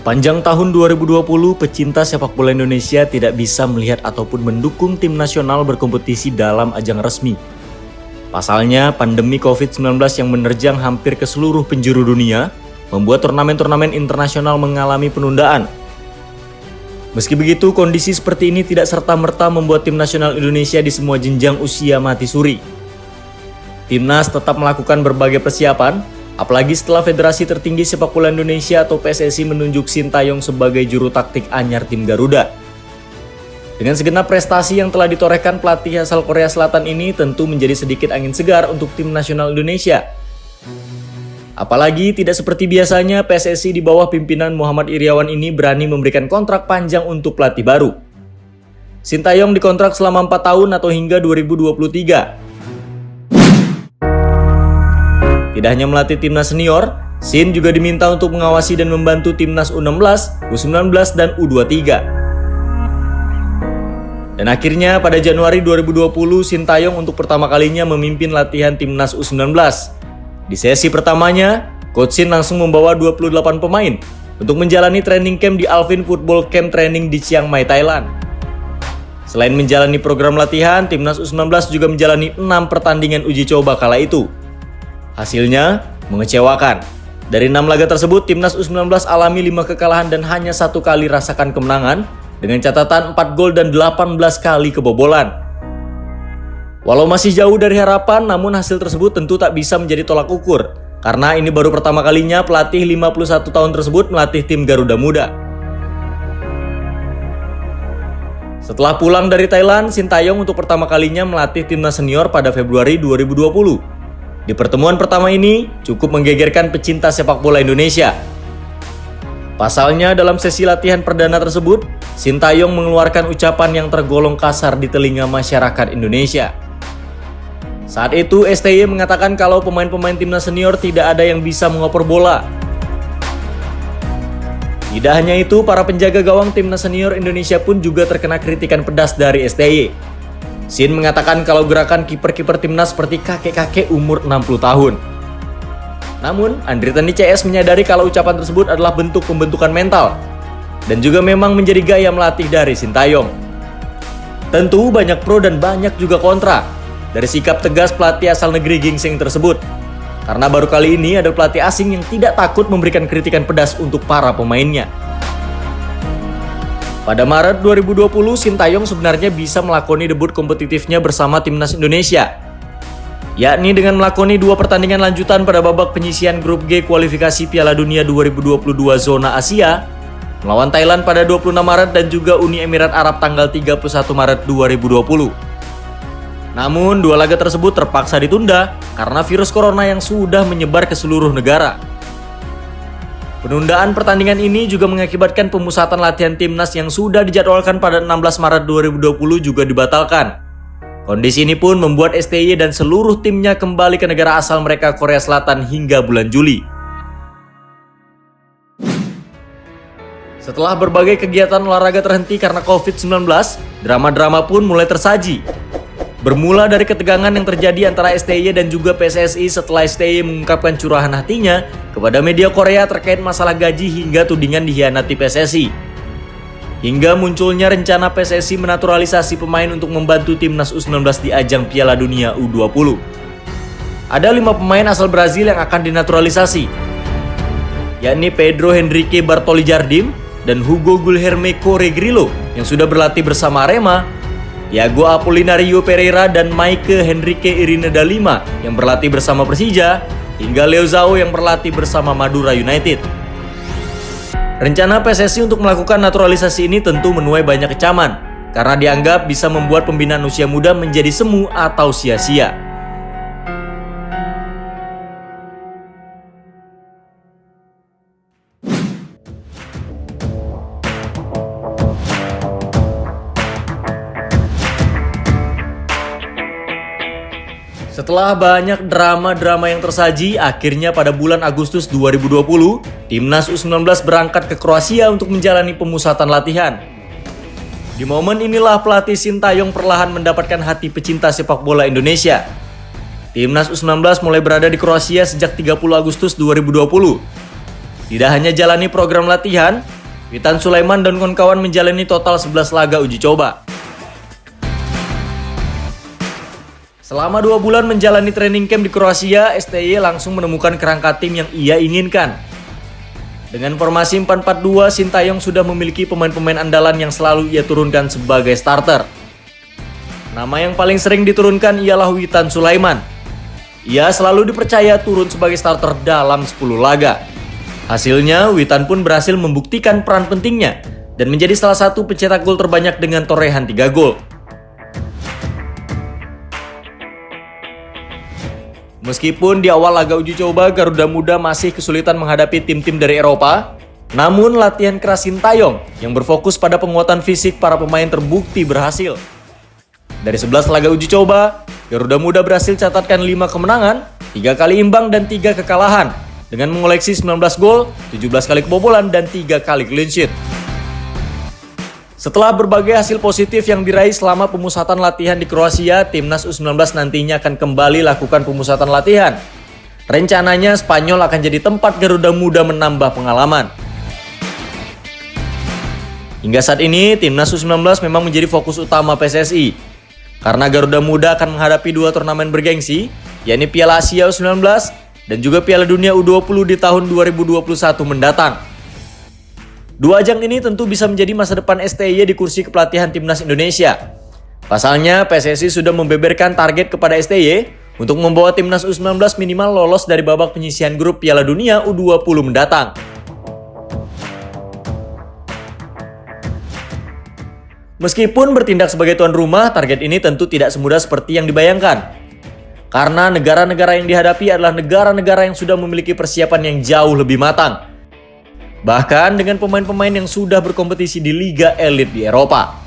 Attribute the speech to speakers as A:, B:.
A: Sepanjang tahun 2020, pecinta sepak bola Indonesia tidak bisa melihat ataupun mendukung tim nasional berkompetisi dalam ajang resmi. Pasalnya, pandemi COVID-19 yang menerjang hampir ke seluruh penjuru dunia membuat turnamen-turnamen internasional mengalami penundaan. Meski begitu, kondisi seperti ini tidak serta-merta membuat tim nasional Indonesia di semua jenjang usia mati suri. Timnas tetap melakukan berbagai persiapan, apalagi setelah Federasi Tertinggi Sepak Bola Indonesia atau PSSI menunjuk Sintayong sebagai juru taktik anyar tim Garuda. Dengan segenap prestasi yang telah ditorehkan pelatih asal Korea Selatan ini tentu menjadi sedikit angin segar untuk tim nasional Indonesia. Apalagi tidak seperti biasanya PSSI di bawah pimpinan Muhammad Iryawan ini berani memberikan kontrak panjang untuk pelatih baru. Sintayong dikontrak selama 4 tahun atau hingga 2023. Tidak hanya melatih timnas senior, Sin juga diminta untuk mengawasi dan membantu timnas U16, U19, dan U23. Dan akhirnya pada Januari 2020, Sintayong untuk pertama kalinya memimpin latihan timnas U19. Di sesi pertamanya, Coach Sin langsung membawa 28 pemain untuk menjalani training camp di Alvin Football Camp Training di Chiang Mai, Thailand. Selain menjalani program latihan, timnas U19 juga menjalani 6 pertandingan uji coba kala itu. Hasilnya mengecewakan. Dari 6 laga tersebut, timnas U19 alami 5 kekalahan dan hanya 1 kali rasakan kemenangan dengan catatan 4 gol dan 18 kali kebobolan. Walau masih jauh dari harapan, namun hasil tersebut tentu tak bisa menjadi tolak ukur karena ini baru pertama kalinya pelatih 51 tahun tersebut melatih tim Garuda Muda. Setelah pulang dari Thailand, Sintayong untuk pertama kalinya melatih timnas senior pada Februari 2020. Di pertemuan pertama ini cukup menggegerkan pecinta sepak bola Indonesia. Pasalnya dalam sesi latihan perdana tersebut, Sintayong mengeluarkan ucapan yang tergolong kasar di telinga masyarakat Indonesia. Saat itu STY mengatakan kalau pemain-pemain timnas senior tidak ada yang bisa mengoper bola. Tidak hanya itu, para penjaga gawang timnas senior Indonesia pun juga terkena kritikan pedas dari STY. Sin mengatakan kalau gerakan kiper-kiper timnas seperti kakek-kakek umur 60 tahun. Namun, Andri Tani CS menyadari kalau ucapan tersebut adalah bentuk pembentukan mental dan juga memang menjadi gaya melatih dari Sintayong. Tentu banyak pro dan banyak juga kontra dari sikap tegas pelatih asal negeri gingseng tersebut. Karena baru kali ini ada pelatih asing yang tidak takut memberikan kritikan pedas untuk para pemainnya. Pada Maret 2020, Sintayong sebenarnya bisa melakoni debut kompetitifnya bersama timnas Indonesia, yakni dengan melakoni 2 pertandingan lanjutan pada babak penyisihan grup G kualifikasi Piala Dunia 2022 zona Asia melawan Thailand pada 26 Maret dan juga Uni Emirat Arab tanggal 31 Maret 2020. Namun 2 laga tersebut terpaksa ditunda karena virus corona yang sudah menyebar ke seluruh negara. Penundaan pertandingan ini juga mengakibatkan pemusatan latihan timnas yang sudah dijadwalkan pada 16 Maret 2020 juga dibatalkan. Kondisi ini pun membuat STY dan seluruh timnya kembali ke negara asal mereka Korea Selatan hingga bulan Juli. Setelah berbagai kegiatan olahraga terhenti karena COVID-19, drama-drama pun mulai tersaji. Bermula dari ketegangan yang terjadi antara STY dan juga PSSI setelah STY mengungkapkan curahan hatinya kepada media Korea terkait masalah gaji hingga tudingan dikhianati PSSI. Hingga munculnya rencana PSSI menaturalisasi pemain untuk membantu timnas U19 di ajang Piala Dunia U20. Ada 5 pemain asal Brazil yang akan dinaturalisasi, yakni Pedro Henrique Bartoli Jardim dan Hugo Guilherme Corregrilo yang sudah berlatih bersama Arema, Iago Apolinario Pereira dan Maike Henrique Irine Dalima yang berlatih bersama Persija, hingga Leo Zhao yang berlatih bersama Madura United. Rencana PSSI untuk melakukan naturalisasi ini tentu menuai banyak kecaman, karena dianggap bisa membuat pembinaan usia muda menjadi semu atau sia-sia. Setelah banyak drama-drama yang tersaji, akhirnya pada bulan Agustus 2020, Timnas U19 berangkat ke Kroasia untuk menjalani pemusatan latihan. Di momen inilah pelatih Sintayong perlahan mendapatkan hati pecinta sepak bola Indonesia. Timnas U19 mulai berada di Kroasia sejak 30 Agustus 2020. Tidak hanya jalani program latihan, Witan Sulaiman dan kawan-kawan menjalani total 11 laga uji coba. Selama 2 bulan menjalani training camp di Kroasia, STY langsung menemukan kerangka tim yang ia inginkan. Dengan formasi 4-4-2, Sintayong sudah memiliki pemain-pemain andalan yang selalu ia turunkan sebagai starter. Nama yang paling sering diturunkan ialah Witan Sulaiman. Ia selalu dipercaya turun sebagai starter dalam 10 laga. Hasilnya, Witan pun berhasil membuktikan peran pentingnya dan menjadi salah satu pencetak gol terbanyak dengan torehan 3 gol. Meskipun di awal laga uji coba Garuda Muda masih kesulitan menghadapi tim-tim dari Eropa, namun latihan keras Sintayong yang berfokus pada penguatan fisik para pemain terbukti berhasil. Dari 11 laga uji coba, Garuda Muda berhasil catatkan 5 kemenangan, 3 kali imbang dan 3 kekalahan, dengan mengoleksi 19 gol, 17 kali kebobolan dan 3 kali clean sheet. Setelah berbagai hasil positif yang diraih selama pemusatan latihan di Kroasia, Timnas U19 nantinya akan kembali lakukan pemusatan latihan. Rencananya Spanyol akan jadi tempat Garuda Muda menambah pengalaman. Hingga saat ini, Timnas U19 memang menjadi fokus utama PSSI. Karena Garuda Muda akan menghadapi 2 turnamen bergengsi, yakni Piala Asia U19 dan juga Piala Dunia U20 di tahun 2021 mendatang. 2 ajang ini tentu bisa menjadi masa depan STY di kursi kepelatihan Timnas Indonesia. Pasalnya, PSSI sudah membeberkan target kepada STY untuk membawa Timnas U19 minimal lolos dari babak penyisihan grup Piala Dunia U20 mendatang. Meskipun bertindak sebagai tuan rumah, target ini tentu tidak semudah seperti yang dibayangkan. Karena negara-negara yang dihadapi adalah negara-negara yang sudah memiliki persiapan yang jauh lebih matang. Bahkan dengan pemain-pemain yang sudah berkompetisi di liga elit di Eropa.